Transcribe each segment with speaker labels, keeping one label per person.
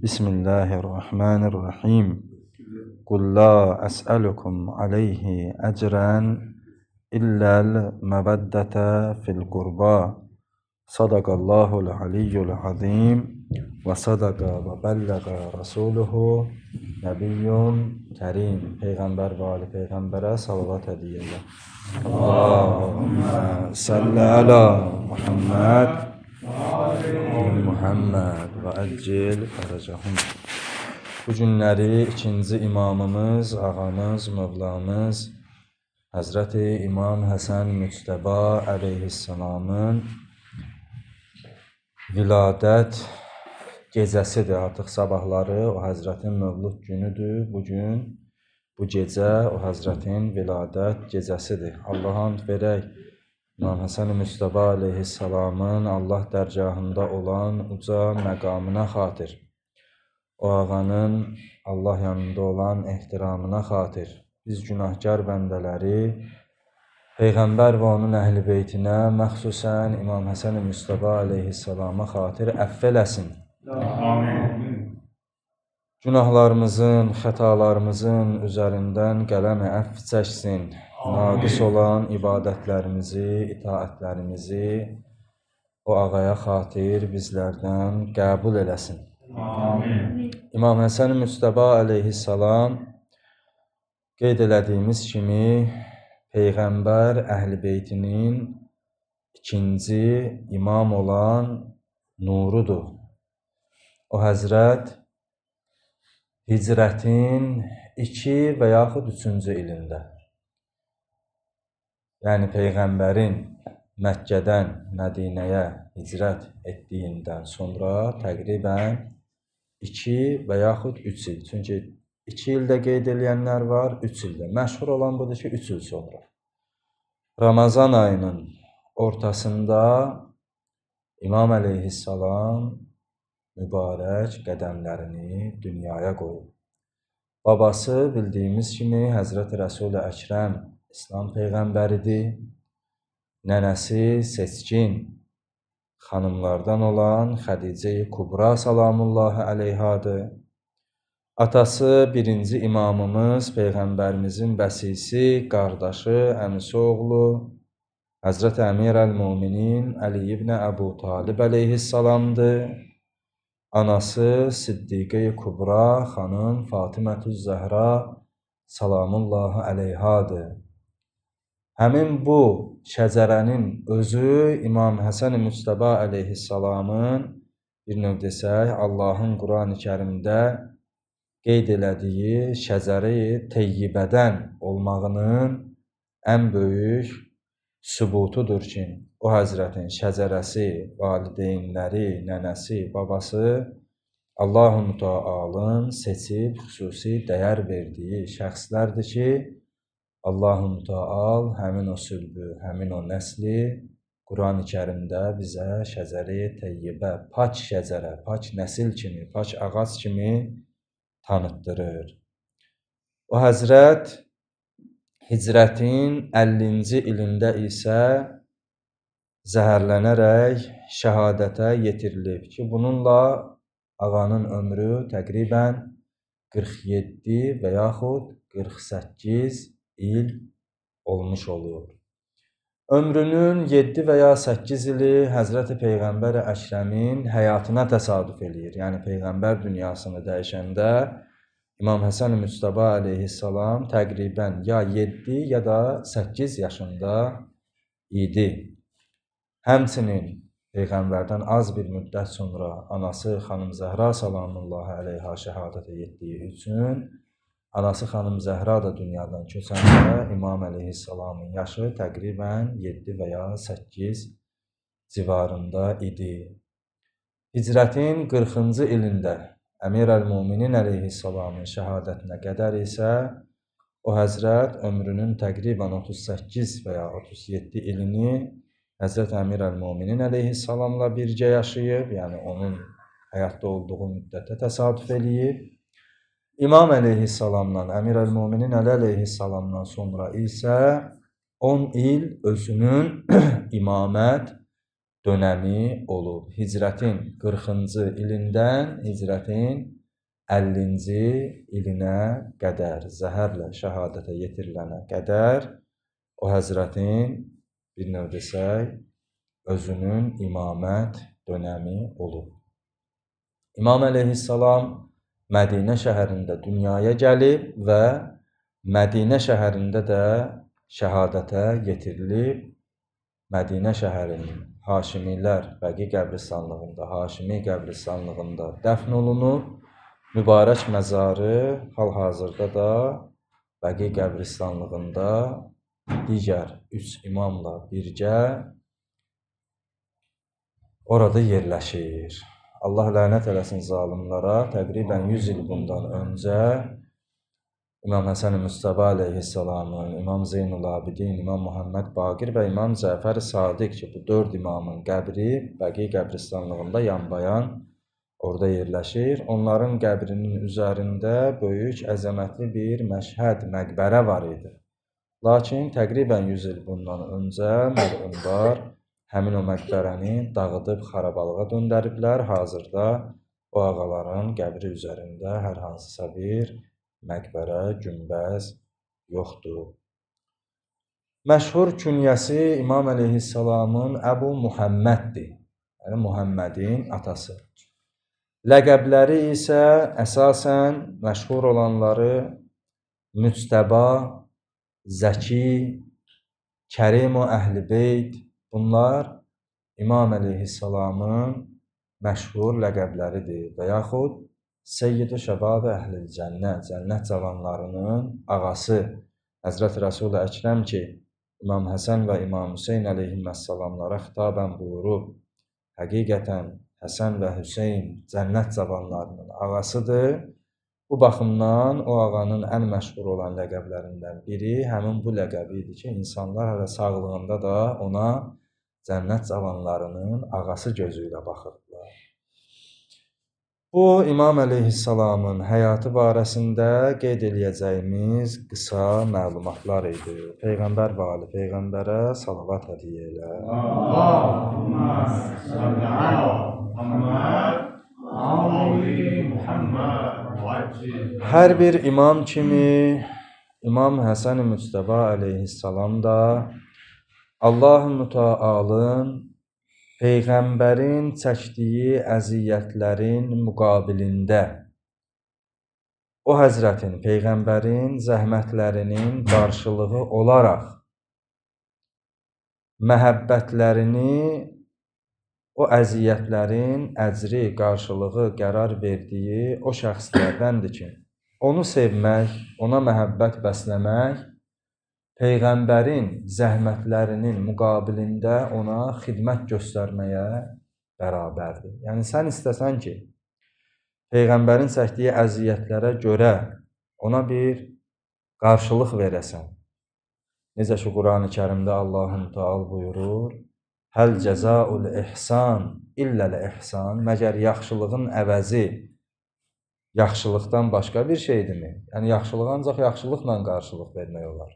Speaker 1: Bismillahirrahmanirrahim. Qul la əs'alukum alayhi əcran illal məvəddətə fil qurba. Sadaqallahul aliyyul azim və sadaqa və bəlləqə rasuluhu nəbiyyun kərim. Peyğəmbər və ali Peyğəmbərə salavat ediyyə. Allahümmə salli ala Muhammed Muhammed və əccil fərəcəhum. Bu günləri ikinci imamımız, ağamız, mövlamız Həzrəti İmam Həsən Müctəba əleyhissalamın viladət gecəsidir. Artıq sabahları o Həzrətin mövlud günüdür. Bugün, bu gecə o Həzrətin viladət gecəsidir. Allah and verək İmam Həsən Müctəba əleyhissalamın Allah dərgahında olan uca məqamına xatir, o ağanın Allah yanında olan ehtiramına xatir, biz günahkar bəndələri Peyğəmbər və onun əhl-i beytinə, məxsusən İmam Həsən Müctəba əleyhissalama xatir əfv eləsin. Amin. Günahlarımızın, xətalarımızın üzərindən qələmi əfv çəksin. Naqis olan ibadətlərimizi, itaətlərimizi o ağaya xatir bizlərdən qəbul eləsin. Amin. İmam Həsən Müctəba əleyhissalam qeyd elədiyimiz kimi Peyğəmbər əhl-i beytinin ikinci imam olan nurudur. O Həzrət hicrətin 2 və yaxud 3-cü ilində, yəni Peyğəmbərin Məkkədən Mədinəyə hicrət etdiyindən sonra təqribən 2 və yaxud 3 il. Çünki 2 ildə qeyd edilənlər var, 3 ildə. Məşhur olan budur ki, 3 il sonra. Ramazan ayının ortasında İmam əleyhissalam mübarək qədəmlərini dünyaya qoyub. Babası bildiyimiz kimi Həzrəti Rəsul-i Əkrəm İslam Peyğəmbəridir. Nənəsi seçkin xanımlardan olan Xədicə-i Kubra salamullahi əleyhadır. Atası birinci imamımız Peyğəmbərimizin vəsisi, qardaşı, əmisi oğlu Həzrət Əmir əl-Müminin Əli ibn Əbu Talib əleyhissalamdır. Anası Siddiqə-i Kubra xanım Fatimətüz Zəhra salamullahi əleyhadır. Həmin bu şəcərənin özü İmam Həsən Müctəba əleyhissalamın bir növ desək Allahın Quran-ı Kərimdə qeyd elədiyi şəcəri teyyibədən olmağının ən böyük sübutudur ki, o Həzrətin şəcərəsi, valideynləri, nənəsi, babası Allah-u Teala'nın seçib xüsusi dəyər verdiyi şəxslərdir ki, Allah-u Teala həmin o sülbü, həmin o nəsli Quran-ı Kərimdə bizə şəcəri teyyibə, pak şəcərə, pak nəsil kimi, pak ağac kimi tanıtdırır. O Həzrət hicrətin 50-ci ilində isə zəhərlənərək şəhadətə yetirilib ki, bununla ağanın ömrü təqribən 47 və yaxud 48 il olmuş olur. Ömrünün 7 və ya 8 ili Həzrəti Peyğəmbər Əkrəmin həyatına təsadüf eləyir. Yəni Peyğəmbər dünyasını dəyişəndə İmam Həsən Müctəba əleyhissalam təqribən ya 7 ya da 8 yaşında idi. Həmçinin Peyğəmbərdən az bir müddət sonra anası xanım Zəhra salamullahi əleyha şəhadətə yetdiyi üçün anası xanım Zəhra da dünyadan köçəndə İmam əleyhissalamın yaşı təqribən 7 və ya 8 civarında idi. Hicrətin 40-cı ilində Əmir əl-Müminin əleyhissalamın şəhadətinə qədər isə o Həzrət ömrünün təqribən 38 və ya 37 ilini Həzrət Əmir əl-Müminin əleyhissalamla birgə yaşayıb, yəni onun həyatda olduğu müddətə təsadüf eləyib. İmam əleyhissalamdan, Əmir əl-Müminin Əli əleyhissalamdan sonra isə 10 il özünün imamət dönəmi olub. Hicrətin 40-cı ilindən hicrətin 50-ci ilinə qədər, zəhərlə şəhadətə yetirilənə qədər o həzrətin bir növ desək, özünün imamət dönəmi olub. İmam əleyhissalam Mədinə şəhərində dünyaya gəlib və Mədinə şəhərində də şəhadətə yetirilib. Mədinə şəhərinin Haşimilər Bəqi qəbristanlığında, Haşimi qəbristanlığında dəfn olunub. Mübarək məzarı hal-hazırda da Bəqi qəbristanlığında digər 3 imamla birgə orada yerləşir. Allah lənət eləsin zalimlara. Təqribən 100 il bundan öncə İmam Həsən Müstəba əleyhissalamın, İmam Zeynul Abidin, İmam Muhammed Baqir və İmam Cəfər Sadiq ki, bu 4 imamın qəbri Bəqi qəbristanlığında yanbayan orada yerləşir. Onların qəbrinin üzərində böyük, əzəmətli bir məşhəd, məqbərə var idi. Lakin təqribən 100 il bundan öncə mərhumlar həmin o məqbərəni dağıdıb xarabalığa döndəriblər. Hazırda o ağaların qəbri üzərində hər hansısa bir məqbərə, günbəz yoxdur. Məşhur künyəsi İmam əleyhissalamın Əbu Muhamməddir. Yəni Muhammədin atası. Ləqəbləri isə əsasən məşhur olanları Müctəba, Zəki, Kərim o Əhl-i-Beyt, bunlar İmam əleyhissalamın məşhur ləqəbləridir və yaxud Seyyid-i Şəbab Əhl-i Cənnət, cənnət cavanlarının ağası Həzrət Rəsul-i Əkrəm ki, İmam Həsən və İmam Hüseyn əleyhissalamlara xitabən buyurub, həqiqətən Həsən və Hüseyn cənnət cavanlarının ağasıdır. Bu baxımdan o ağanın ən məşhur olan ləqəblərindən biri həmin bu ləqəbi idi ki, insanlar hələ sağlığında da ona cənnət cavanlarının ağası gözü ilə baxırdılar. Bu, İmam əleyhissalamın həyatı barəsində qeyd eləyəcəyimiz qısa məlumatlar idi. Peyğəmbər və Ali Peyğəmbərə salavat hədiyyə elə.
Speaker 2: Allahümmə salli ala Muhammed, Ali Muhammed.
Speaker 1: Hər bir imam kimi İmam Həsən Müctəba əleyhissalam da Allah-u Mütəalın Peyğəmbərin çəkdiyi əziyyətlərin müqabilində o həzrətin, Peyğəmbərin zəhmətlərinin qarşılığı olaraq məhəbbətlərini o əziyyətlərin əcri, qarşılığı qərar verdiyi o şəxslərdəndir ki, onu sevmək, ona məhəbbət bəsləmək Peyğəmbərin zəhmətlərinin müqabilində ona xidmət göstərməyə bərabərdir. Yəni, sən istəsən ki, Peyğəmbərin çəkdiyi əziyyətlərə görə ona bir qarşılıq verəsən. Necə ki, Quran-ı Kərimdə Allah-u Teala buyurur, Həl cəzaul ihsan illəl ihsan, məgər yaxşılığın əvəzi yaxşılıqdan başqa bir şeydirmi? Yəni, yaxşılığa ancaq yaxşılıqla qarşılıq vermək olar.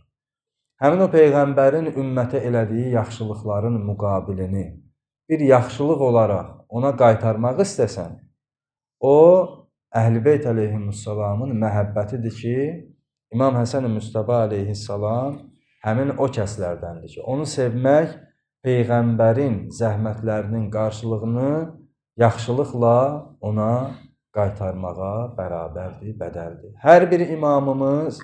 Speaker 1: Həmin o Peyğəmbərin ümmətə elədiyi yaxşılıqların müqabilini bir yaxşılıq olaraq ona qaytarmaq istəsən, o, Əhl-i Beyt əleyhissalamın məhəbbətidir ki, İmam Həsən Müstəba əleyhissalam həmin o kəslərdəndir ki, onu sevmək Peyğəmbərin zəhmətlərinin qarşılığını yaxşılıqla ona qaytarmağa bərabərdir, bədəldir. Hər bir imamımız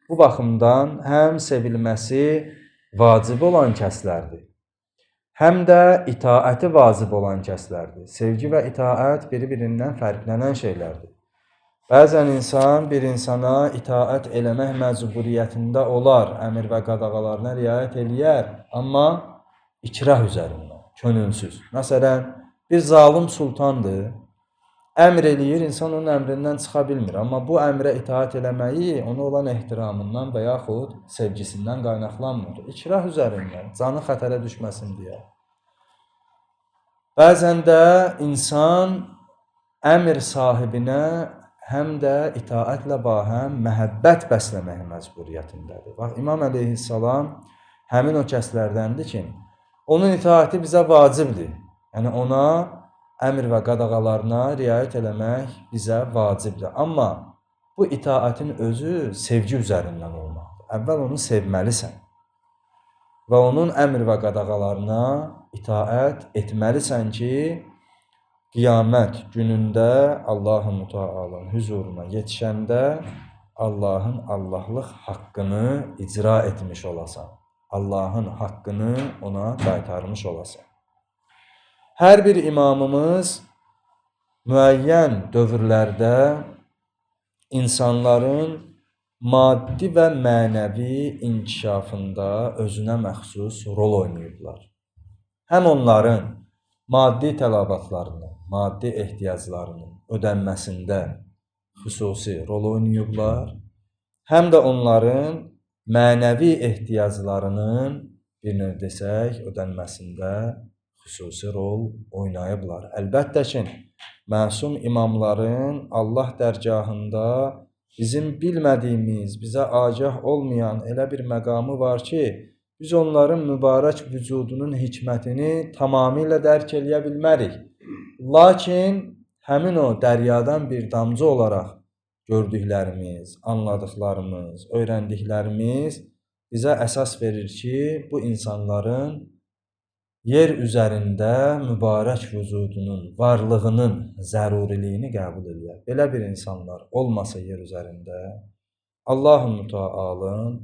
Speaker 1: bu baxımdan həm sevilməsi vacib olan kəslərdir, həm də itaəti vacib olan kəslərdir. Sevgi və itaət bir-birindən fərqlənən şeylərdir. Bəzən insan bir insana itaət eləmək məcburiyyətində olar, əmr və qadağalarına riayət eləyər, amma ikrah üzərindən, könülsüz. Məsələn, bir zalim sultandır, əmr eləyir, insan onun əmrindən çıxa bilmir. Amma bu əmrə itaət eləməyi ona olan ehtiramından və yaxud sevgisindən qaynaqlanmır. İkrah üzərindən, canı xətərə düşməsin deyə. Bəzən də insan əmr sahibinə həm də itaətlə bahəm məhəbbət bəsləmək məcburiyyətindədir. Bax, İmam əleyhissalam həmin o kəslərdəndir ki, Onun itaati bizə vacibdir. Yəni ona əmr və qadağalarına riayət eləmək bizə vacibdir. Amma bu itaətin özü sevgi üzərindən olmalıdır. Əvvəl onu sevməlisən və onun əmr və qadağalarına itaət etməlisən ki, qiyamət günündə Allah-u Teala'nın huzuruna yetişəndə Allahın Allahlıq haqqını icra etmiş olasan. Allahın haqqını ona qaytarmış olasan. Hər bir imamımız müəyyən dövrlərdə insanların maddi və mənəvi inkişafında özünə məxsus rol oynayıblar. Həm onların maddi tələbatlarını, maddi ehtiyaclarının ödənməsində xüsusi rol oynayıblar, həm də onların mənəvi ehtiyaclarının bir növ desək ödənməsində xüsusi rol oynayıblar. Əlbəttə ki, məsum imamların Allah dərgahında bizim bilmədiyimiz, bizə agah olmayan elə bir məqamı var ki, biz onların mübarək vücudunun hikmətini tamamilə dərk eləyə bilmərik. Lakin həmin o dəryadan bir damcı olaraq gördüklərimiz, anladıqlarımız, öyrəndiklərimiz bizə əsas verir ki, bu insanların yer üzərində mübarək vücudunun varlığının zəruriliyini qəbul edir. Belə bir insanlar olmasa yer üzərində, Allah-u Teala'nın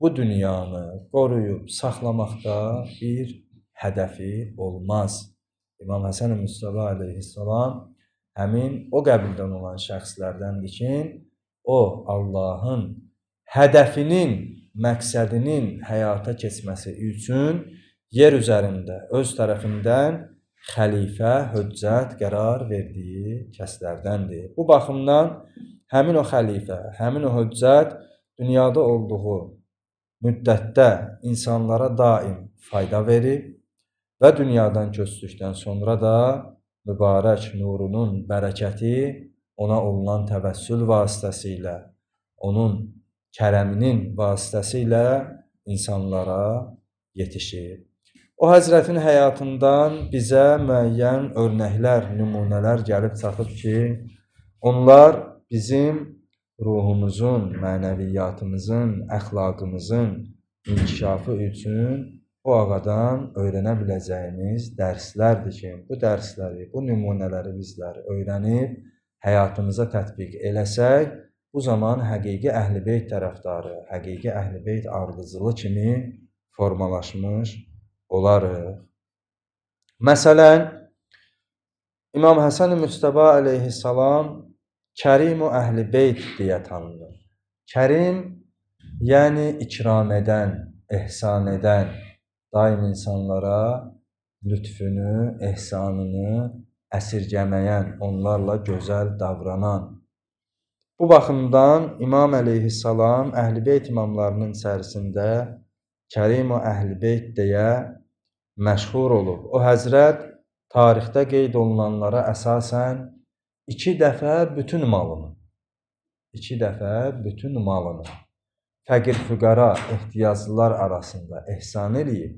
Speaker 1: bu dünyanı qoruyub saxlamaqda bir hədəfi olmaz. İmam Həsən Müstəba əleyhissalam həmin o qəbildən olan şəxslərdəndir ki, o Allahın hədəfinin, məqsədinin həyata keçməsi üçün yer üzərində öz tərəfindən xəlifə, höccət qərar verdiyi kəslərdəndir. Bu baxımdan həmin o xəlifə, həmin o höccət dünyada olduğu müddətdə insanlara daim fayda verib və dünyadan köçdükdən sonra da mübarək nurunun bərəkəti ona olunan təvəssül vasitəsilə, onun kərəminin vasitəsilə insanlara yetişir. O Həzrətin həyatından bizə müəyyən örnəklər, nümunələr gəlib çatıb ki, onlar bizim ruhumuzun, mənəviyyatımızın, əxlaqımızın inkişafı üçün o ağadan öyrənə biləcəyimiz dərslərdir ki, bu dərsləri, bu nümunələri bizlər öyrənib həyatımıza tətbiq eləsək, bu zaman həqiqi Əhl-i-Beyt tərəfdarı, həqiqi Əhl-i-Beyt ardıcılı kimi formalaşmış olarıq. Məsələn, İmam Həsən Müstəba əleyhissalam Kərim-u Əhl-i-Beyt deyə tanınır. Kərim, yəni ikram edən, ehsan edən, daim insanlara lütfünü, ehsanını əsirgəməyən, onlarla gözəl davranan. Bu baxımdan İmam əleyhissalam Əhl-i-Beyt imamlarının içərisində Kərim-u Əhl-i-Beyt deyə məşhur olub. O həzrət tarixdə qeyd olunanlara əsasən 2 dəfə bütün malını fəqir-füqara, ehtiyaclılar arasında ehsan eləyib,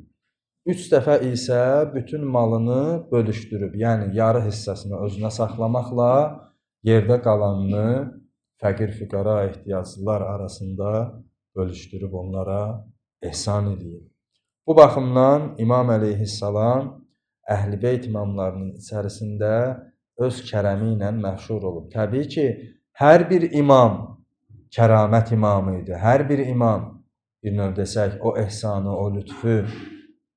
Speaker 1: 3 dəfə isə bütün malını bölüşdürüb, yəni yarı hissəsini özünə saxlamaqla yerdə qalanını fəqir-füqara, ehtiyaclılar arasında bölüşdürüb onlara ehsan eləyib. Bu baxımdan İmam əleyhissalam Əhl-i-Beyt imamlarının içərisində öz kərəmi ilə məşhur olub. Təbii ki, hər bir imam kəramət imamı idi. Hər bir imam, bir növ desək, o ehsanı, o lütfü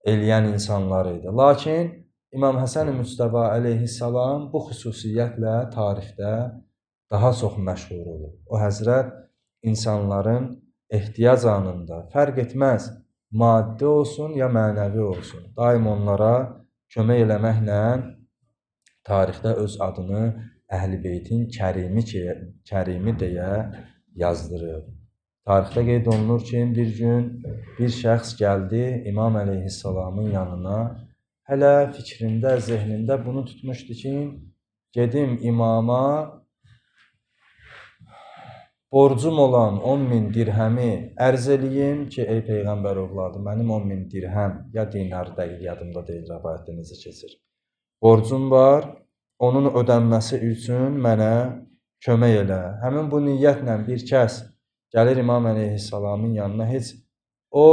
Speaker 1: eləyən insanlar idi. Lakin İmam Həsən Müstəba əleyhissalam bu xüsusiyyətlə tarixdə daha çox məşhur olub. O həzrət insanların ehtiyac anında, fərq etməz, maddi olsun ya mənəvi olsun, daim onlara kömək eləməklə tarixdə öz adını Əhl-i-Beytin Kərimi deyə yazdırıb. Tarixdə qeyd olunur ki, bir gün bir şəxs gəldi İmam əleyhissalamın yanına. Hələ fikrində, zehnində bunu tutmuşdu ki, gedim imama borcum olan 10.000 dirhəmi ərz eləyim ki, ey Peyğəmbər oğladı, mənim 10.000 dirhəm, ya dinar deyil, yadımda deyil, rəvayətdə necə keçir. Borcum var, onun ödənməsi üçün mənə kömək elə. Həmin bu niyyətlə bir kəs gəlir İmam əleyhissalamın yanına, heç o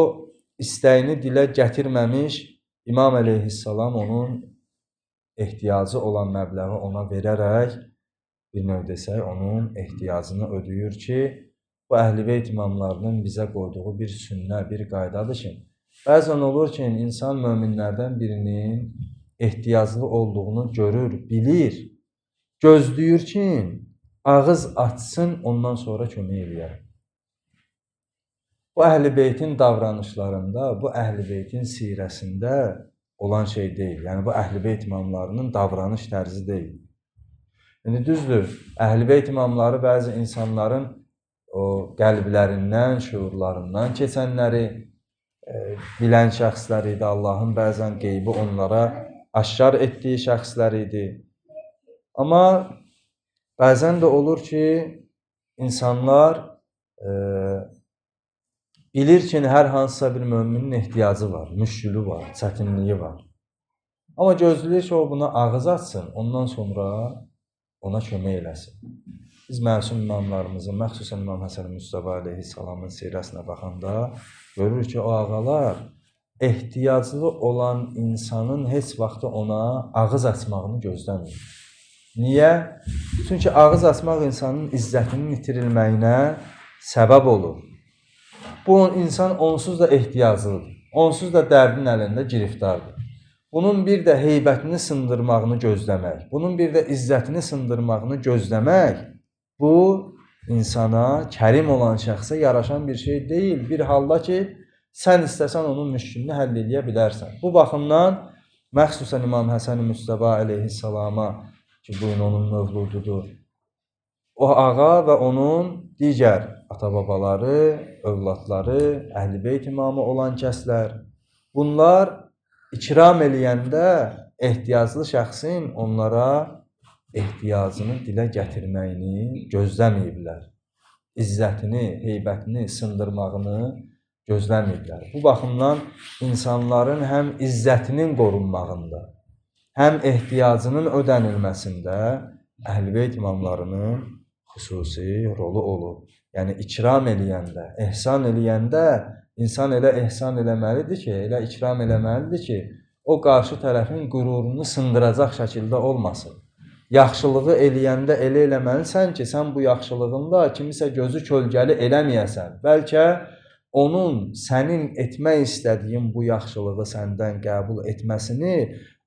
Speaker 1: istəyini dilə gətirməmiş, İmam əleyhissalam onun ehtiyacı olan məbləği ona verərək, bir növ desək, onun ehtiyacını ödəyir ki, bu Əhl-i Beyt imamlarının bizə qoyduğu bir sünnə, bir qaydadır ki, bəzən olur ki, insan möminlərdən birinin ehtiyaclı olduğunu görür, bilir, gözləyir ki, ağız açsın, ondan sonra kömək eləyər. Bu Əhl-i Beytin davranışlarında, bu Əhl-i Beytin sirəsində olan şey deyil. Yəni, bu Əhl-i Beyt imamlarının davranış tərzi deyil. Yəni, düzdür, Əhl-i Beyt imamları bəzi insanların o qəlblərindən, şuurlarından keçənləri bilən şəxslər idi. Allahın bəzən qeybi onlara aşkar etdiyi şəxslər idi. Amma bəzən də olur ki, insanlar bilir ki, hər hansısa bir möminin ehtiyacı var, müşkülü var, çətinliyi var. Amma gözləyir ki, o buna ağız açsın, ondan sonra ona kömək eləsin. Biz məsum imamlarımızın, məxsusən İmam Həsən Müstəba əleyhissalamın sirəsinə baxanda görürük ki, o ağalar ehtiyaclı olan insanın heç vaxt ona ağız açmağını gözləmir. Niyə? Çünki ağız açmaq insanın izzətinin itirilməyinə səbəb olur. Bu insan onsuz da ehtiyaclıdır, onsuz da dərdin əlində giriftardır. Bunun bir də heybətini sındırmağını gözləmək, bunun bir də izzətini sındırmağını gözləmək, bu insana, kərim olan şəxsə yaraşan bir şey deyil. Bir halda ki, sən istəsən onun müşkülünü həll eləyə bilərsən. Bu baxımdan, məxsusən İmam Həsən Müstəba əleyhissalama, ki, bu gün onun mövlududur, o ağa və onun digər ata-babaları, övladları, Əhl-i Beyt imamı olan kəslər, bunlar İkram eləyəndə ehtiyaclı şəxsin onlara ehtiyacını dilə gətirməyini gözləməyiblər. İzzətini, heybətini sındırmağını gözləməyiblər. Bu baxımdan insanların həm izzətinin qorunmağında, həm ehtiyacının ödənilməsində Əhl-i Beyt imamlarının xüsusi rolu olur. Yəni, ikram eləyəndə, ehsan eləyəndə İnsan elə ehsan eləməlidir ki, elə ikram eləməlidir ki, o qarşı tərəfin qürurunu sındıracaq şəkildə olmasın. Yaxşılığı eləyəndə elə eləməlisən ki, sən bu yaxşılığında kimisə gözü kölgəli eləməyəsən. Bəlkə onun sənin etmək istədiyin bu yaxşılığı səndən qəbul etməsini,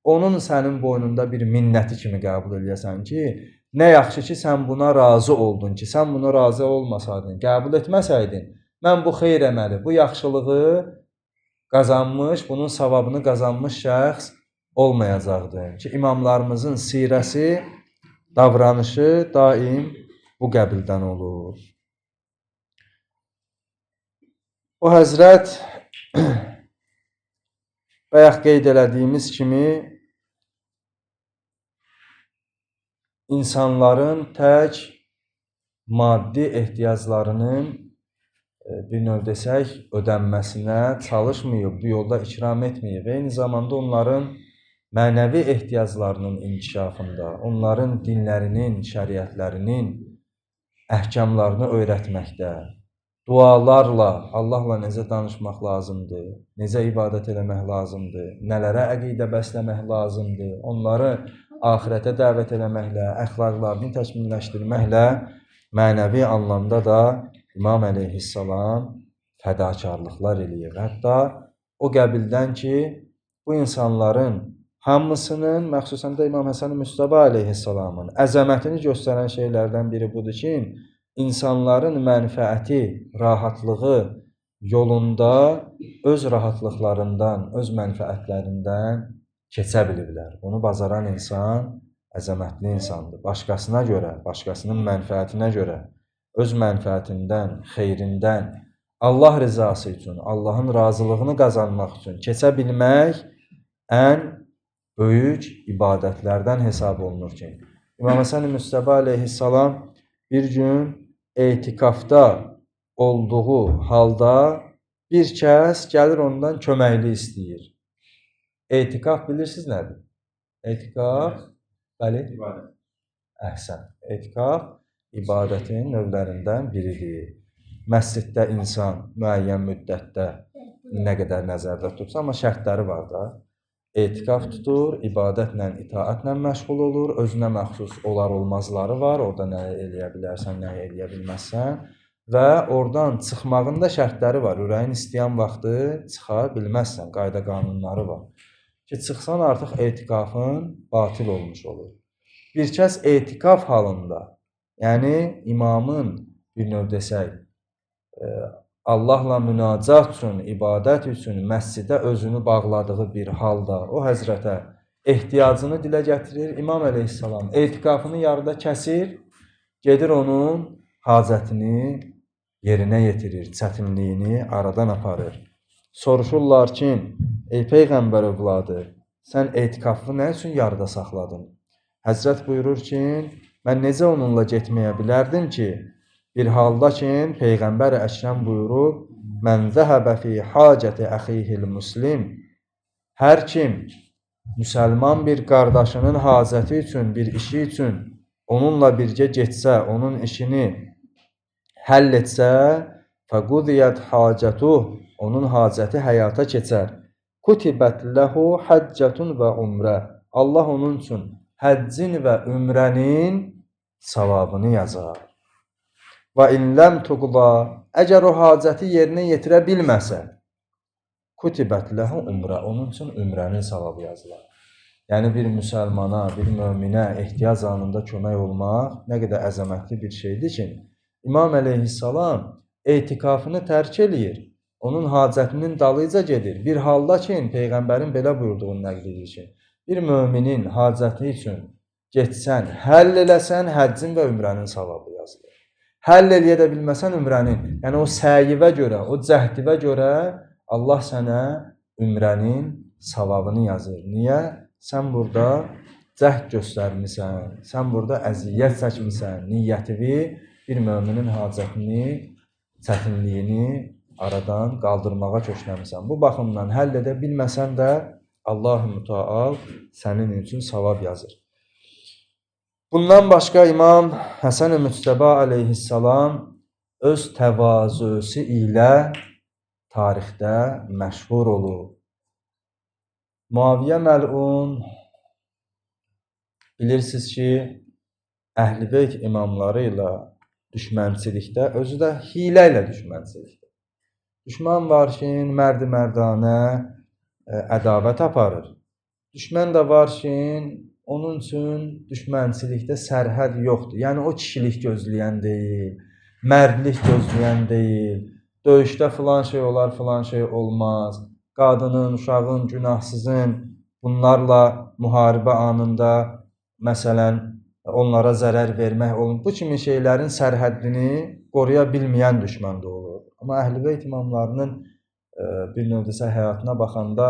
Speaker 1: onun sənin boynunda bir minnəti kimi qəbul eləyəsən ki, nə yaxşı ki, sən buna razı oldun ki, sən buna razı olmasaydın, qəbul etməsəydin, mən bu xeyr əməli, bu yaxşılığı qazanmış, bunun savabını qazanmış şəxs olmayacaqdır. Ki, imamlarımızın sirəsi, davranışı daim bu qəbildən olur. O həzrət bayaq qeyd elədiyimiz kimi insanların tək maddi ehtiyaclarının bir növ desək, ödənməsinə çalışmayıb, bu yolda ikram etməyib. Eyni zamanda onların mənəvi ehtiyaclarının inkişafında, onların dinlərinin, şəriətlərinin əhkamlarını öyrətməkdə, dualarla Allahla necə danışmaq lazımdır, necə ibadət eləmək lazımdır, nələrə əqidə bəsləmək lazımdır, onları axirətə dəvət eləməklə, əxlaqlarını təkmilləşdirməklə mənəvi anlamda da İmam əleyhissalam fədakarlıqlar eləyir. Hətta o qəbildən ki, bu insanların hamısının, məxsusən də İmam Həsən Müstəba əleyhissalamın əzəmətini göstərən şeylərdən biri budur ki, insanların mənfəəti, rahatlığı yolunda öz rahatlıqlarından, öz mənfəətlərindən keçə biliblər. Bunu bacaran insan əzəmətli insandır. Başqasına görə, başqasının mənfəətinə görə, öz mənfəətindən, xeyrindən, Allah rızası üçün, Allahın razılığını qazanmaq üçün keçə bilmək ən böyük ibadətlərdən hesab olunur ki, İmam Həsən Müstəba əleyhissalam bir gün etikafda olduğu halda bir kəs gəlir ondan köməkli istəyir. Etikaf bilirsiniz nədir? Etikaf, bəli?
Speaker 2: İbadet.
Speaker 1: Əhsən. Etikaf ibadətin növlərindən biridir. Məsciddə insan müəyyən müddətdə nə qədər nəzərdə tutsa, amma şərtləri var da. Etikaf tutur, ibadətlə, itaətlə məşğul olur, özünə məxsus olar-olmazları var, orada nə eləyə bilərsən, nə eləyə bilməzsən və oradan çıxmağın da şərtləri var. Ürəyin istəyən vaxtı çıxa bilməzsən, qayda qanunları var. Ki, çıxsan artıq etikafın batil olmuş olur. Bir kəs etikaf halında, yəni imamın bir növ desək, Allahla münacat üçün, ibadət üçün məscidə özünü bağladığı bir halda o həzrətə ehtiyacını dilə gətirir. İmam əleyhissalam etikafını yarıda kəsir, gedir onun hacətini yerinə yetirir, çətinliyini aradan aparır. Soruşurlar ki, ey Peyğəmbər övladı, sən etikafı nə üçün yarıda saxladın? Həzrət buyurur ki, mən necə onunla getməyə bilərdim ki, bir halda ki, Peyğəmbər Əkrəm buyurub, mən zəhəbə fi hacəti əxihil muslim, hər kim müsəlman bir qardaşının hacəti üçün, bir işi üçün onunla birgə getsə, onun işini həll etsə, fəqudiyyət hacətuh, onun hacəti həyata keçər. Kutibət ləhu həccətun və umrə. Allah onun üçün həccin və ümrənin savabını yazar. Və in ləm tuqla, əgər o hacəti yerinə yetirə bilməsə, kutibət ləhu umrə, onun üçün ümrənin savabı yazılar. Yəni bir müsəlmana, bir möminə ehtiyac anında kömək olmaq nə qədər əzəmətli bir şeydir ki, İmam əleyhissalam etikafını tərk eləyir, onun hacətinin dalıyca gedir. Bir halda ki, Peyğəmbərin belə buyurduğunu nəql edir ki, bir möminin hacəti üçün getsən, həll eləsən, həccin və ümrənin savabı yazılır. Həll eləyə də bilməsən ümrənin, yəni o səyivə görə, o cəhdivə görə Allah sənə ümrənin savabını yazır. Niyə? Sən burada cəhd göstərmisən, sən burada əziyyət çəkmisən, niyyətivi bir möminin hacətini, çətinliyini aradan qaldırmağa kökləmisən. Bu baxımdan həll edə bilməsən də Allah-u Müteal sənin üçün savab yazır. Bundan başqa İmam Həsən-i Müctəba əleyhissalam öz təvazösü ilə tarixdə məşhur olur. Muaviyyə məlun bilirsiniz ki, Əhl-i Beyt imamları ilə düşmənçilikdə, özü də hilə ilə düşmənçilikdə. Düşmən var ki, mərdi-mərdanə ədavət aparır. Düşmən də var ki, onun üçün düşmənçilikdə sərhəd yoxdur. Yəni o kişilik gözləyən deyil, mərdlik gözləyən deyil, döyüşdə filan şey olar, filan şey olmaz. Qadının, uşağın, günahsızın bunlarla müharibə anında məsələn onlara zərər vermək olun. Bu kimi şeylərin sərhəddini qoruya bilməyən düşmən də olur. Amma Əhl-i Beyt imamlarının bir növ desə həyatına baxanda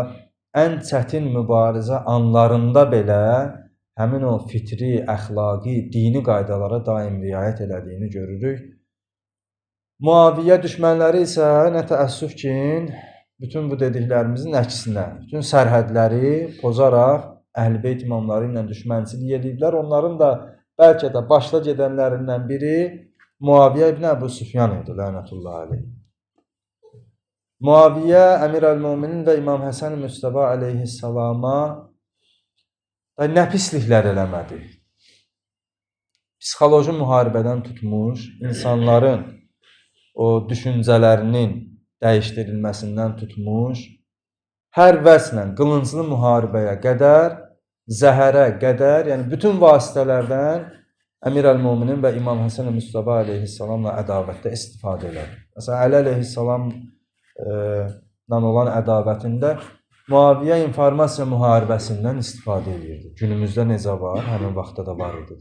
Speaker 1: ən çətin mübarizə anlarında belə həmin o fitri, əxlaqi, dini qaydalara daim riayət elədiyini görürük. Muaviyyə düşmənləri isə nə təəssüf ki, bütün bu dediklərimizin əksinə, bütün sərhədləri pozaraq Əhl-i Beyt imamları ilə düşmənçilik ediblər. Onların da bəlkə də başda gedənlərindən biri Muaviyyə ibn Əbu Süfyan idi, lənətullah aleyh. Muaviyyə Əmir-əl-Möminin və İmam Həsən-i Müctəba əleyhissalama nə pisliklər eləmədi. Psixoloji müharibədən tutmuş, insanların o düşüncələrinin dəyişdirilməsindən tutmuş, hər vəslə qılınclı müharibəyə qədər, zəhərə qədər, yəni bütün vasitələrdən Əmir-əl-Möminin və İmam Həsən-i Müctəba əleyhissalamla ədavətdə istifadə elədi. Məsələn, Əli əleyhissalamla olan ədavətində Muaviyyə informasiya müharibəsindən istifadə edirdi. Günümüzdə necə var, həmin vaxtda da var idi.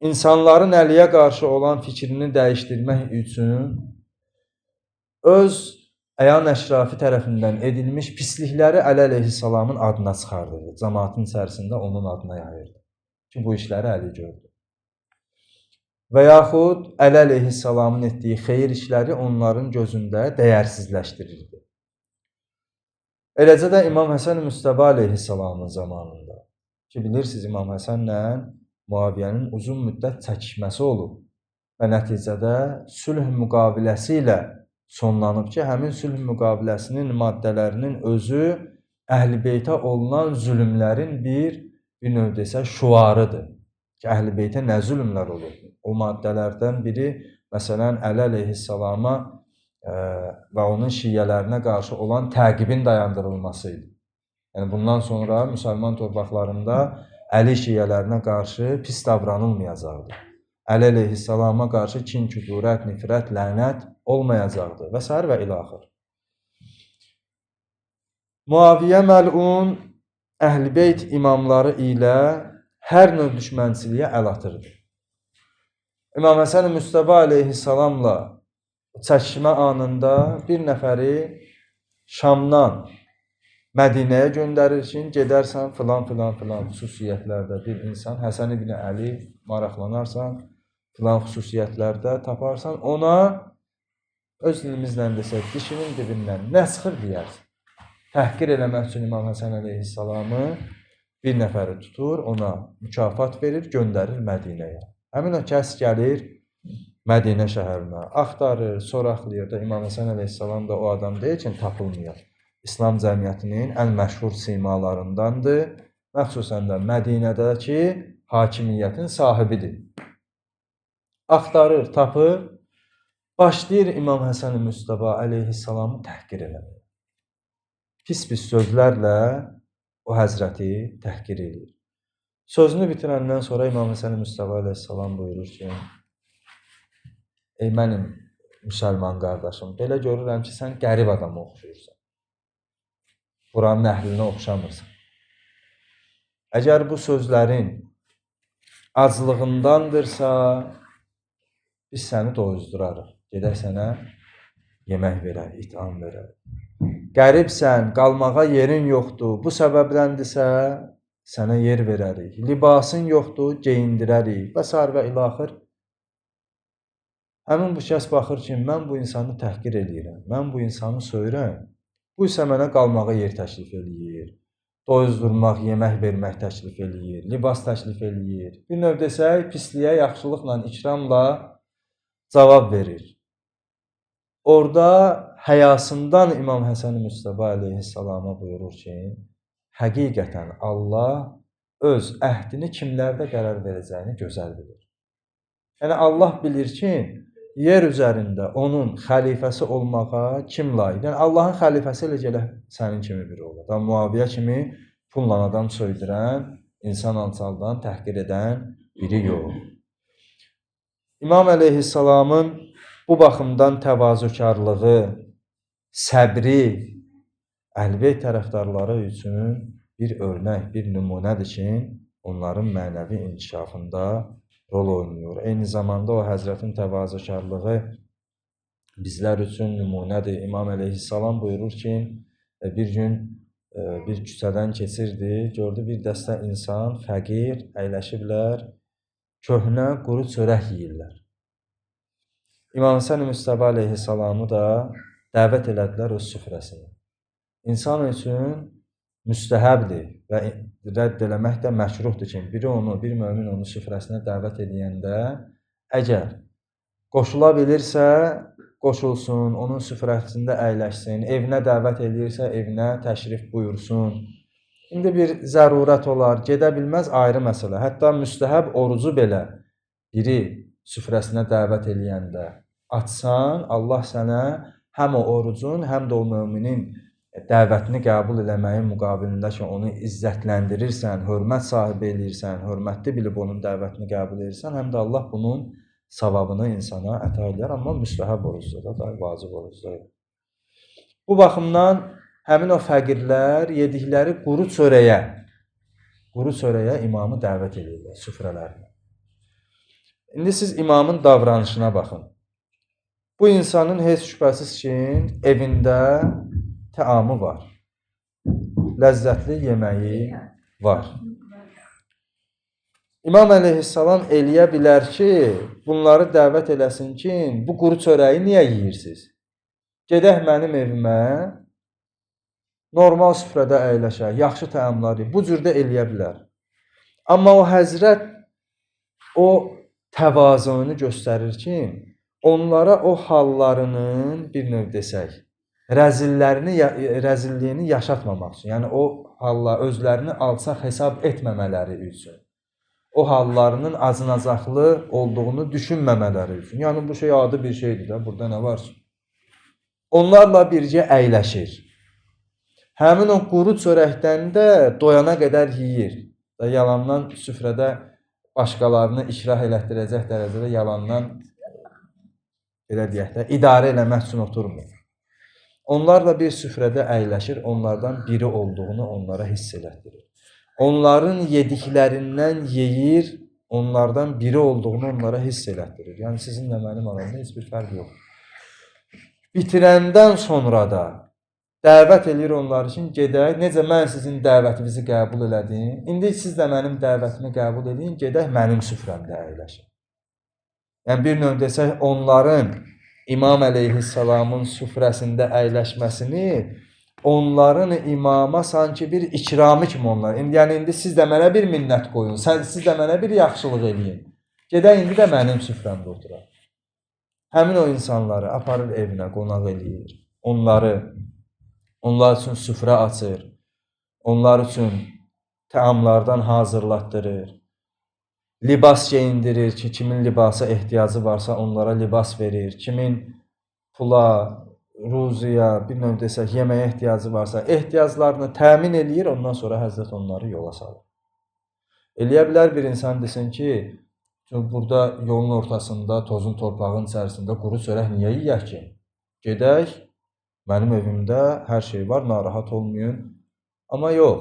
Speaker 1: İnsanların Əliyə qarşı olan fikrini dəyişdirmək üçün öz əyan əşrafi tərəfindən edilmiş pislikləri Əli əleyhissalamın adına çıxardırdı. Cəmaatın içərisində onun adına yayırdı. Ki, bu işləri Əli gördü. və yaxud Əli əleyhissalamın etdiyi xeyir işləri onların gözündə dəyərsizləşdirirdi. Eləcə də İmam Həsən Müstəba əleyhissalamın zamanında ki, bilirsiniz İmam Həsənlə Muaviyyənin uzun müddət çəkişməsi olub və nəticədə sülh müqaviləsi ilə sonlanıb ki, həmin sülh müqaviləsinin maddələrinin özü Əhl-i Beytə olunan zülmlərin bir növ desə şuarıdır ki, Əhl-i Beytə nə zülmlər olur? O maddələrdən biri, məsələn, Əli əleyhissalama və onun şiyyələrinə qarşı olan təqibin dayandırılması idi. Yəni, bundan sonra müsəlman torpaqlarında Əli şiyyələrinə qarşı pis davranılmayacaqdır. Əli əleyhissalama qarşı kin, küdurət, nifrət, lənət olmayacaqdır və s. və ilaxır. Muaviyyə məlun Əhl-i Beyt imamları ilə hər növ düşmənçiliyə əl atırdı. İmam Həsən Müstəba əleyhissalamla çəkişmə anında bir nəfəri Şamdan Mədinəyə göndərir ki, gedərsən filan xüsusiyyətlərdə bir insan, Həsən ibn Əli maraqlanarsan, filan xüsusiyyətlərdə taparsan, ona öz dilimizlə desək, dişinin dibindən nə sıxır deyərsən. Təhqir eləmək üçün İmam Həsən əleyhissalamı bir nəfəri tutur, ona mükafat verir, göndərir Mədinəyə. Həmin o kəs gəlir Mədinə şəhərinə, axtarır, soraqlayır da İmam Həsən əleyhissalam da o adam deyil ki, tapılmıyor. İslam cəmiyyətinin ən məşhur simalarındandır və xüsusən də Mədinədəki hakimiyyətin sahibidir. Axtarır, tapır, başlayır İmam Həsən Müstəba əleyhissalamı təhqir eləmək. Pis sözlərlə o həzrəti təhqir edir. Sözünü bitirəndən sonra İmam Həsən Müstəba əleyhissalam buyurur ki, ey mənim müsəlman qardaşım, belə görürəm ki, sən qərib adama oxşuyursan. Quranın əhlinə oxşamırsan. Əgər bu sözlərin aclığındandırsa, biz səni doyuzdurarıq. Gedək sənə yemək verər, itam verər. Qəribsən, qalmağa yerin yoxdur, bu səbəbləndirsə, sənə yer verərik. Libasın yoxdur, geyindirərik və s. və ilaxır. Həmin bu kəs baxır ki, mən bu insanı təhqir edirəm, mən bu insanı söyürəm. Bu isə mənə qalmağa yer təklif edir, doyuzdurmaq, yemək vermək təklif edir, libas təklif edir. Bir növ desək, pisliyə yaxşılıqla, ikramla cavab verir. Orada həyasından İmam Həsən Müstəba əleyhissalama buyurur ki, həqiqətən Allah öz əhdini kimlərdə qərar verəcəyini gözəl bilir. Yəni Allah bilir ki, yer üzərində onun xəlifəsi olmağa kim layiq? Yəni Allahın xəlifəsi elə gələ sənin kimi biri olur. Da Muaviyyə kimi pulla adam söydürən, insan alçaldan, təhqir edən biri yox. İmam əleyhissalamın bu baxımdan təvazökarlığı, səbri Əhl-i tərəfdarları üçün bir örnək, bir nümunədir ki, onların mənəvi inkişafında rol oynayır. Eyni zamanda o həzrətin təvazökarlığı bizlər üçün nümunədir. İmam əleyhissalam buyurur ki, bir gün bir küçədən keçirdi, gördü bir dəstə insan, fəqir, əyləşiblər, köhnə quru çörək yeyirlər. İmam Həsən Müstəba əleyhissalamı da dəvət elədilər öz süfrəsinə. İnsan üçün müstəhəbdir və rədd eləmək də məkruhdur ki, bir mömin onu süfrəsinə dəvət edəndə, əgər qoşula bilirsə, qoşulsun, onun süfrəsində əyləşsin, evinə dəvət edirsə, evinə təşrif buyursun. İndi bir zərurət olar, gedə bilməz, ayrı məsələ. Hətta müstəhəb orucu belə biri süfrəsinə dəvət eləyəndə açsan, Allah sənə həm o orucun, həm də o müminin dəvətini qəbul eləməyin müqabilində ki, onu izzətləndirirsən, hörmət sahibi eləyirsən, hörmətli bilib onun dəvətini qəbul edirsən, həm də Allah bunun savabını insana əta edər, amma müstəhəb orucda da, vacib orucda. Bu baxımdan həmin o fəqirlər yedikləri quru çörəyə imamı dəvət edirlər, süfrələrinə. İndi siz imamın davranışına baxın. Bu insanın heç şübhəsiz ki, evində təamı var, ləzzətli yeməyi var. İmam əleyhissalam eləyə bilər ki, bunları dəvət eləsin ki, bu quru çörəyi niyə yeyirsiniz? Gedək mənim evimə, normal süfrədə əyləşək, yaxşı təamlar yeyək. Bu cürdə eləyə bilər. Amma o həzrət o təvazunu göstərir ki, onlara o hallarının bir növ desək, rəzilliyini yaşatmamaq üçün, yəni o hallar özlərini alçaq hesab etməmələri üçün, o hallarının acınacaqlı olduğunu düşünməmələri üçün. Yəni bu şey adi bir şeydir də, burada nə var ki? Onlarla bircə əyləşir. Həmin o quru çörəkdən də doyana qədər yeyir. Yalandan süfrədə başqalarını ikrah elətdirəcək dərəcədə yalandan belə deyək də idarə eləmək üçün oturmur. Onlarla bir süfrədə əyləşir, onlardan biri olduğunu onlara hiss elətdirir. Onların yediklərindən yeyir, onlardan biri olduğunu onlara hiss elətdirir. Yəni sizinlə mənim aramda heç bir fərq yoxdur. Bitirəndən sonra da dəvət eləyir onlar üçün, gedək, necə mən sizin dəvətinizi qəbul elədim, indi siz də mənim dəvətimi qəbul edin, gedək mənim süfrəmdə əyləşin. Yəni bir növ desək, onların İmam əleyhissalamın süfrəsində əyləşməsini, onların imama sanki bir ikramı kimi onlar. Yəni indi siz də mənə bir minnət qoyun, siz də mənə bir yaxşılıq eləyin. Gedək indi də mənim süfrəmdə oturaq. Həmin o insanları aparır evinə, qonaq eləyir. Onlar üçün süfrə açır. Onlar üçün təamlardan hazırlatdırır. Libas geyindirir ki, kimin libasa ehtiyacı varsa onlara libas verir. Kimin pula, ruziya, bir növ desək, yeməyə ehtiyacı varsa ehtiyaclarını təmin eləyir, ondan sonra Həzrət onları yola salır. Eləyə bilər bir insan desin ki, burada yolun ortasında, tozun torpağın içərisində quru çörək niyə yeyək ki? Gedək, mənim evimdə hər şey var, narahat olmayın. Amma yox,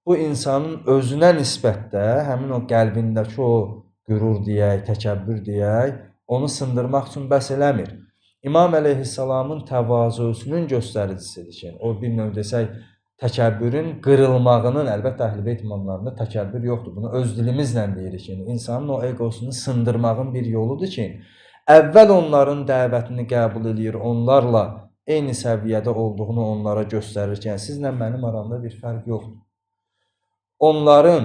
Speaker 1: bu insanın özünə nisbətdə, həmin o qəlbindəki o qürur deyək, təkəbbür deyək, onu sındırmaq üçün bəs eləmir. İmam əleyhissalamın təvazusunun göstəricisidir ki, o bir növ desək, təkəbbürün qırılmağının, əlbəttə Əhl-i-Beyt imamlarında təkəbbür yoxdur. Bunu öz dilimizlə deyirik ki, insanın o egosunu sındırmağın bir yoludur ki, əvvəl onların dəvətini qəbul edir, onlarla eyni səviyyədə olduğunu onlara göstərir ki, sizlə mənim aramda bir fərq yoxdur. Onların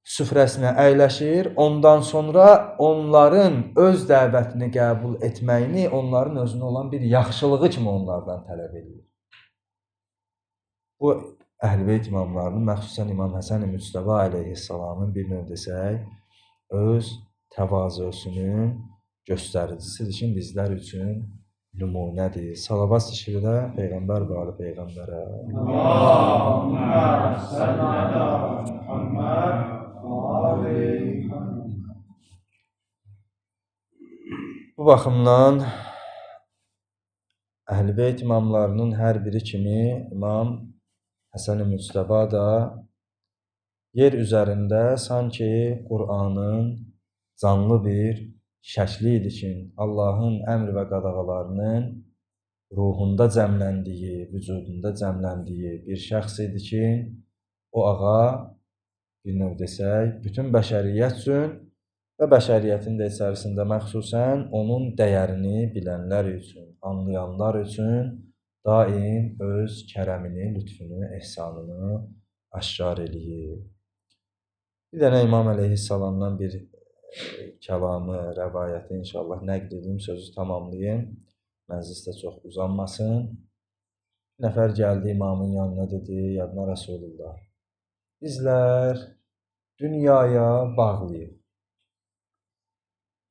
Speaker 1: süfrəsinə əyləşir, ondan sonra onların öz dəvətini qəbul etməyini, onların özünə olan bir yaxşılığı kimi onlardan tələb edir. Bu Əhl-i-Beyt imamlarının, məxsusən İmam Həsən-i Müctəba əleyhissalamın bir növ desək, öz təvazusunun göstəricisidir ki, bizlər üçün nümunədir. Salavat zikridə Peyğəmbər və Ali Peyğəmbərə.
Speaker 2: Allahümmə salli alə Muhammed və ali Muhammed.
Speaker 1: Bu baxımdan Əhl-i-Beyt imamlarının hər biri kimi İmam Həsən-i Müctəba da yer üzərində sanki Qur'anın canlı bir şəkli idi ki, Allahın əmr və qadağalarının ruhunda cəmləndiyi, vücudunda cəmləndiyi bir şəxs idi ki, o ağa bir növ desək, bütün bəşəriyyət üçün və bəşəriyyətin də içərisində məxsusən onun dəyərini bilənlər üçün, anlayanlar üçün daim öz kərəmini, lütfünü, ehsanını aşkar eləyir. Bir dənə İmam əleyhissalamdan bir kəlamı, rəvayəti inşallah nəql edeyim, sözü tamamlayayım. Məclis də çox uzanmasın. Bir nəfər gəldi imamın yanına dedi, yadına Rasulullah, bizlər dünyaya bağlıyıq.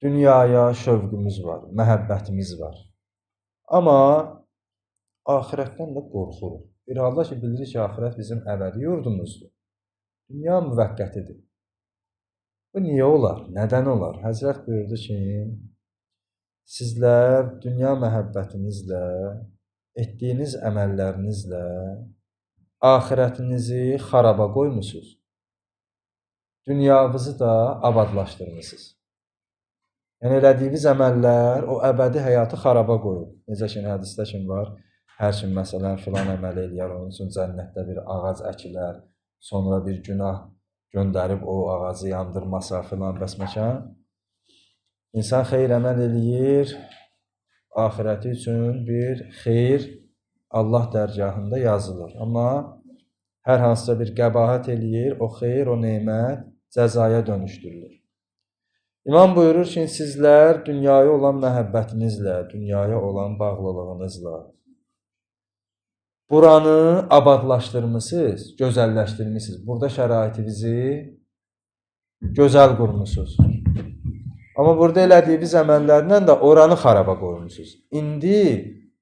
Speaker 1: Dünyaya şövqümüz var, məhəbbətimiz var. Amma axirətdən də qorxuruq. Bir halda ki, bilirik ki, axirət bizim əbədi yurdumuzdur. Dünya müvəqqətidir. Bu niyə olar? Nədən olar? Həzrət buyurdu ki, sizlər dünya məhəbbətinizlə, etdiyiniz əməllərinizlə axirətinizi xaraba qoymusunuz. Dünyavızı da abadlaşdırmısınız. Yəni, elədiyiniz əməllər o əbədi həyatı xaraba qoyur. Necə ki, hədisdə kim var? Hər kim məsələn filan əməl eləyər, onun üçün cənnətdə bir ağac əkilər, sonra bir günah göndərib o ağacı yandırmasa filan bəsməkan. İnsan xeyir əməl eləyir, axirəti üçün bir xeyir Allah dərgahında yazılır. Amma hər hansısa bir qəbahət eləyir, o xeyir, o nemət cəzaya dönüşdürülür. İmam buyurur ki, sizlər dünyaya olan məhəbbətinizlə, dünyaya olan bağlılığınızla buranı abadlaşdırmısınız, gözəlləşdirmisiniz. Burada şəraitinizi gözəl qurmusunuz. Amma burada elədiyiniz əməllərlə də oranı xaraba qoymusunuz. İndi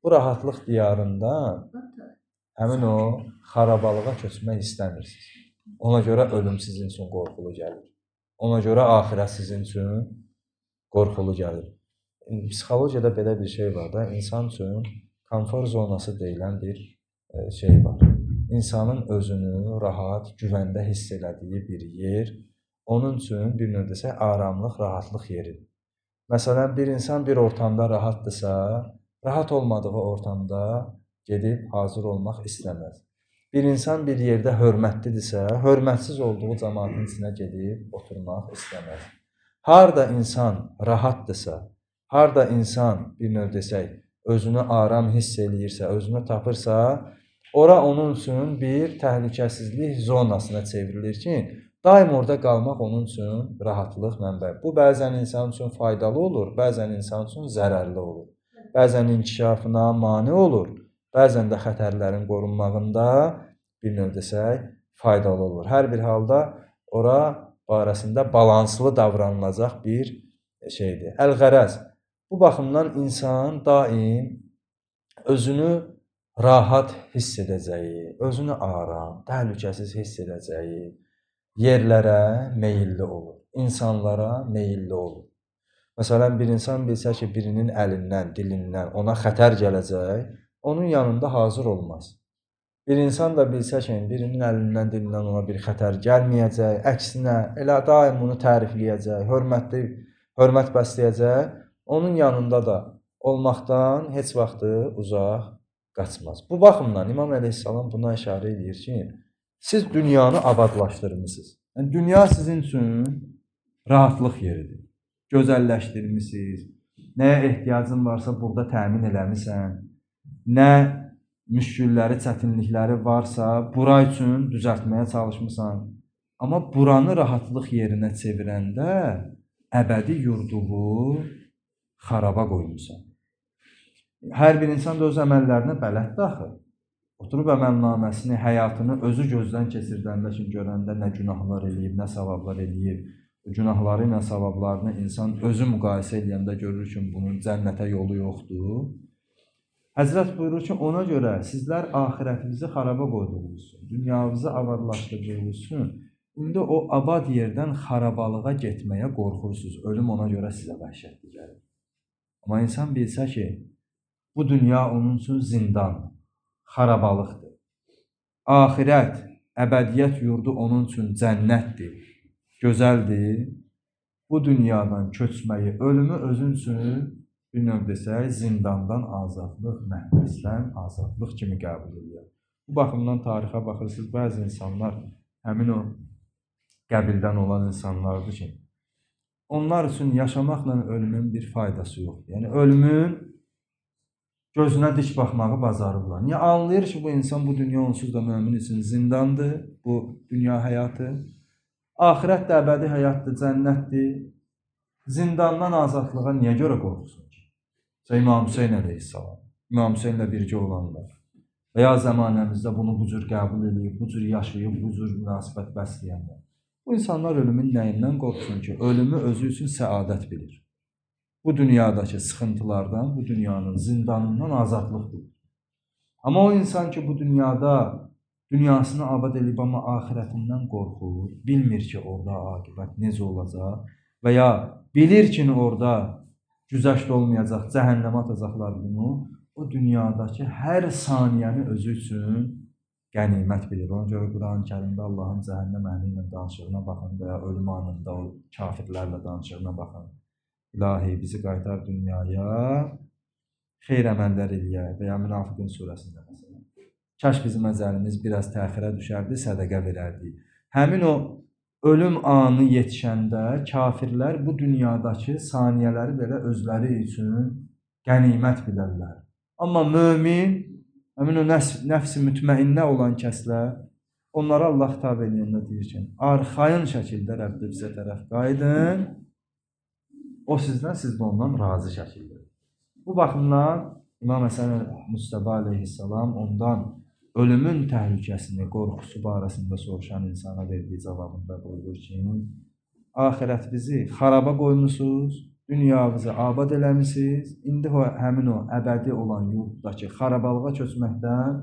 Speaker 1: bu rahatlıq diyarından həmin o xarabalığa köçmək istəmirsiniz. Ona görə ölüm sizin üçün qorxulu gəlir. Ona görə axirət sizin üçün qorxulu gəlir. Psixologiyada belə bir şey var da, insan üçün konfor zonası deyilən bir şey var. İnsanın özünü rahat, güvəndə hiss elədiyi bir yer, onun üçün bir növ desək, aramlıq, rahatlıq yeridir. Məsələn, bir insan bir ortamda rahatdırsa, rahat olmadığı ortamda gedib hazır olmaq istəməz. Bir insan bir yerdə hörmətlidirsə, hörmətsiz olduğu cəmaatın içinə gedib oturmaq istəməz. Harda insan rahatdırsa, harda insan bir növ desək, özünü aram hiss eləyirsə, özünü tapırsa, ora onun üçün bir təhlükəsizlik zonasına çevrilir ki, daim orada qalmaq onun üçün rahatlıq mənbəyi. Bu, bəzən insan üçün faydalı olur, bəzən insan üçün zərərli olur. Bəzən inkişafına mane olur, bəzən də xətərlərin qorunmağında bir növ desək, faydalı olur. Hər bir halda ora barəsində balanslı davranılacaq bir şeydir. Əl-Qərəz, bu baxımdan insan daim özünü rahat hiss edəcəyi, özünü aram, təhlükəsiz hiss edəcəyi yerlərə meyilli olur, insanlara meyilli olur. Məsələn, bir insan bilsə ki, birinin əlindən, dilindən ona xətər gələcək, onun yanında hazır olmaz. Bir insan da bilsə ki, birinin əlindən, dilindən ona bir xətər gəlməyəcək, əksinə, elə daim bunu tərifləyəcək, hörmət bəsləyəcək, onun yanında da olmaqdan heç vaxtı uzaq qaçmaz. Bu baxımdan İmam Əleyhisselam buna işarə edir ki, siz dünyanı abadlaşdırmısınız. Yəni, dünya sizin üçün rahatlıq yeridir. Gözəlləşdirmisiniz. Nəyə ehtiyacın varsa burada təmin eləmisən. Nə müşkülləri, çətinlikləri varsa, bura üçün düzəltməyə çalışmısan. Amma buranı rahatlıq yerinə çevirəndə əbədi yurduvu xaraba qoymusan. Hər bir insan da öz əməllərinə bələddir axı. Oturub əməlnaməsini, həyatını özü gözdən keçirdəndə ki, görəndə nə günahlar eləyib, nə savablar eləyib, günahları ilə savablarını insan özü müqayisə edəndə görür ki, bunun cənnətə yolu yoxdur. Həzrət buyurur ki, ona görə sizlər axirətinizi xaraba qoyduğunuz üçün, dünyanızı abadlaşdırdığınız üçün, indi o abad yerdən xarabalığa getməyə qorxursunuz. Ölüm ona görə sizə vəhşətli gəlir. Amma insan bilsə ki, bu dünya onun üçün zindandır, xarabalıqdır. Axirət, əbədiyyət yurdu onun üçün cənnətdir, gözəldir. Bu dünyadan köçməyi, ölümü özün üçün bir növ desək, zindandan azadlıq, məhbisdən azadlıq kimi qəbul edir. Bu baxımdan tarixə baxırsınız, bəzi insanlar həmin o qəbildən olan insanlardır ki, onlar üçün yaşamaqla ölümün bir faydası yoxdur. Yəni, ölümün gözünə dik baxmağı bacarırlar. Niyə anlayır ki, bu insan, bu dünya onsuz da mömin üçün zindandır, bu dünya həyatı. Axirət də əbədi həyatdır, cənnətdir. Zindandan azadlığa niyə görə qorxusun ki? İmam Hüseyn əleyhissalam, İmam Hüseynlə birgə olanlar və ya zəmanəmizdə bunu bu cür qəbul edib, bu cür yaşayıb, bu cür münasibət bəsləyənlər. Bu insanlar ölümün nəyindən qorxsun ki? Ölümü özü üçün səadət bilir. Bu dünyadakı sıxıntılardan, bu dünyanın zindanından azadlıq bilir. Amma o insan ki, bu dünyada dünyasını abad edib, amma axirətindən qorxur, bilmir ki, orada aqibət necə olacaq və ya bilir ki, orada güzəşt olmayacaq, cəhənnəmə atacaqlar bunu, o dünyadakı hər saniyəni özü üçün qənimət bilir. Ona görə Quran-ı Kərimdə Allahın cəhənnəm əhli ilə danışığına baxın və ya ölüm anında o kafirlərlə danışığına baxın. İlahi, bizi qaytar dünyaya, xeyr əməllər eləyək və ya Münafiqun surəsində məsələn. Kaş bizim əzəlimiz biraz təxirə düşərdi, sədəqə verərdik. Həmin o ölüm anı yetişəndə kafirlər bu dünyadakı saniyələri belə özləri üçün qənimət bilərlər. Amma mömin, həmin o nəfs-i mütməinnə olan kəslər, onlara Allah xitab edəndə deyir ki, arxayın şəkildə Rəbbinizə tərəf qayıdın, o sizdən, siz də ondan razı şəkildə. Bu baxımdan İmam Həsən Müstəba əleyhissalam ondan ölümün təhlükəsini, qorxusu barəsində soruşan insana verdiyi cavabında buyurur ki, axirət bizi xaraba qoymusunuz, dünyamızı abad eləmişsiniz, indi həmin o əbədi olan yurddakı xarabalığa köçməkdən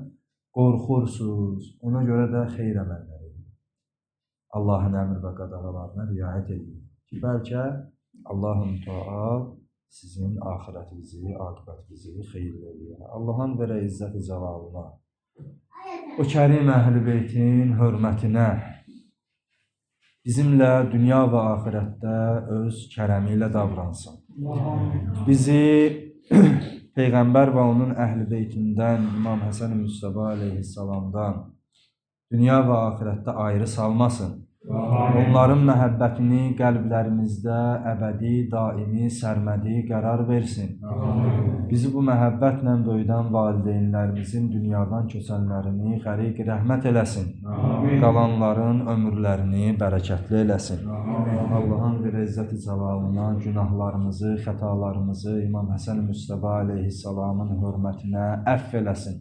Speaker 1: qorxursunuz, ona görə də xeyr əməllər edin. Allahın əmr və qadağalarına riayət edin ki, bəlkə Allah-u Teala sizin axirətinizi, aqibətinizi xeyirli eləyər. Allahın verə izzət-i cəlalına, o kərim əhl-i beytin hörmətinə bizimlə dünya və axirətdə öz kərəmi ilə davransın. Bizi Peyğəmbər və onun əhl-i beytindən, İmam Həsən Müstəba əleyhissalamdan dünya və axirətdə ayrı salmasın. Onların məhəbbətini qəlblərimizdə əbədi, daimi, sərmədi qərar versin. Bizi bu məhəbbətlə böyüdən valideynlərimizin dünyadan köçənlərini qəriq rəhmət eləsin. Qalanların ömürlərini bərəkətli eləsin. Allahın bir izzət-i cəlalına günahlarımızı, xətalarımızı İmam Həsən Müstəba əleyhissalamın hörmətinə əfv eləsin.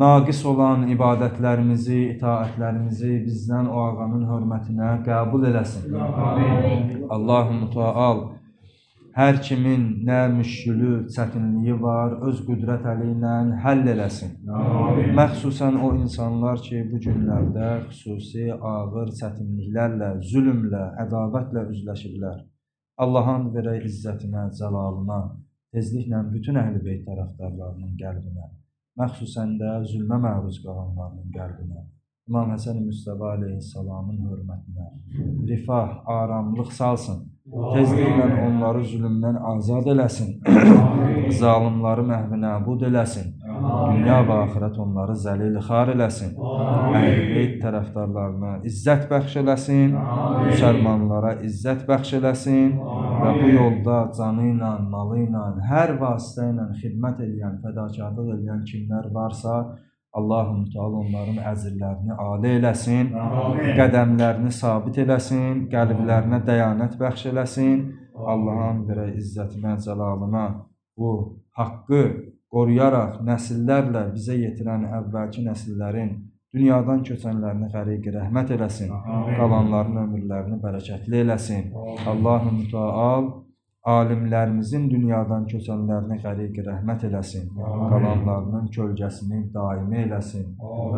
Speaker 1: Naqis olan ibadətlərimizi, itaətlərimizi bizdən o ağanın hörmətinə qəbul eləsin. Allah-u Teala hər kimin nə müşkülü, çətinliyi var, öz qüdrət əli ilə həll eləsin. Məxsusən o insanlar ki, bu günlərdə xüsusi ağır çətinliklərlə, zülmlə, ədavətlə üzləşirlər. Allahın verə izzətinə, cəlalına, tezliklə bütün əhl-i beyt tərəfdarlarının qəlbinə, məxsusən də zülmə məruz qalanlarının qəlbinə, İmam Həsən Müstəba əleyhissalamın hörmətinə rifah, aramlıq salsın. Tezliklə onları zülmdən azad eləsin. Zalimları məhv nəbud eləsin. Dünya və axirət onları zəlil xar eləsin. Əhl-i beyt tərəfdarlarına izzət bəxş eləsin. Müsəlmanlara izzət bəxş eləsin. Və bu yolda canı ilə, malı ilə, hər vasitə ilə xidmət edən, fədakarlıq edən kimlər varsa, Allah-u Teala onların əzrlərini âli eləsin, qədəmlərini sabit eləsin, qəlblərinə dəyanət bəxş eləsin. Allahın verə izzətinə, cəlalına bu haqqı qoruyaraq nəsillərlə bizə yetirən əvvəlki nəsillərin dünyadan köçənlərini qəriq rəhmət eləsin, qalanların ömürlərini bərəkətli eləsin. Allah-u Teala alimlərimizin dünyadan köçənlərini qəriq rəhmət eləsin, qalanlarının kölgəsini daimi eləsin,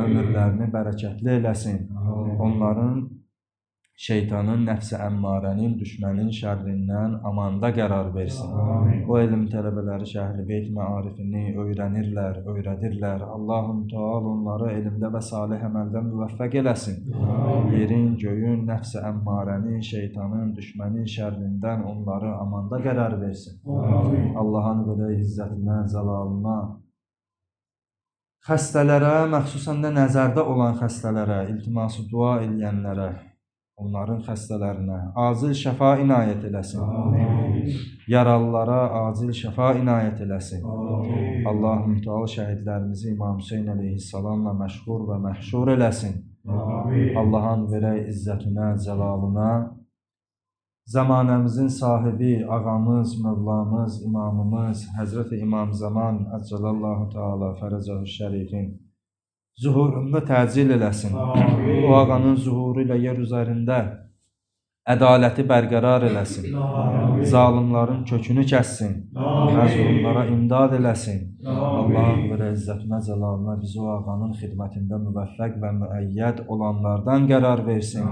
Speaker 1: ömürlərini bərəkətli eləsin, onların şeytanın, nəfs-i əmmarənin, düşmənin şərrindən amanda qərar versin. O elm tələbələri Əhl-i Beyt məarifini öyrənirlər, öyrədirlər. Allah-u Teala onları elmdə və salih əməldə müvəffəq eləsin. Yerin, göyün, nəfs-i əmmarənin, şeytanın, düşmənin şərrindən onları amanda qərar versin. Allahın belə izzətinə, cəlalına, xəstələrə, məxsusən də nəzərdə olan xəstələrə, iltiması dua eləyənlərə, onların xəstələrinə acil şəfa inayət eləsin. Yaralılara acil şəfa inayət eləsin. Allah-u Teala şəhidlərimizi İmam Hüseyn əleyhissalamla məşhur və məhşur eləsin. Allahın verə izzətinə, cəlalına, zamanəmizin sahibi, ağamız, mövlamız, imamımız, Həzrət-i İmam Zaman Əcəlallahu Teala fərəcəhu şərifin zuhurunda təcil eləsin. O ağanın zuhuru ilə yer üzərində ədaləti bərqərar eləsin. Zalimların kökünü kəssin. Məzlumlara imdad eləsin. Allahın verə izzətinə, cəlalına bizi o ağanın xidmətində müvəffəq və müəyyəd olanlardan qərar versin.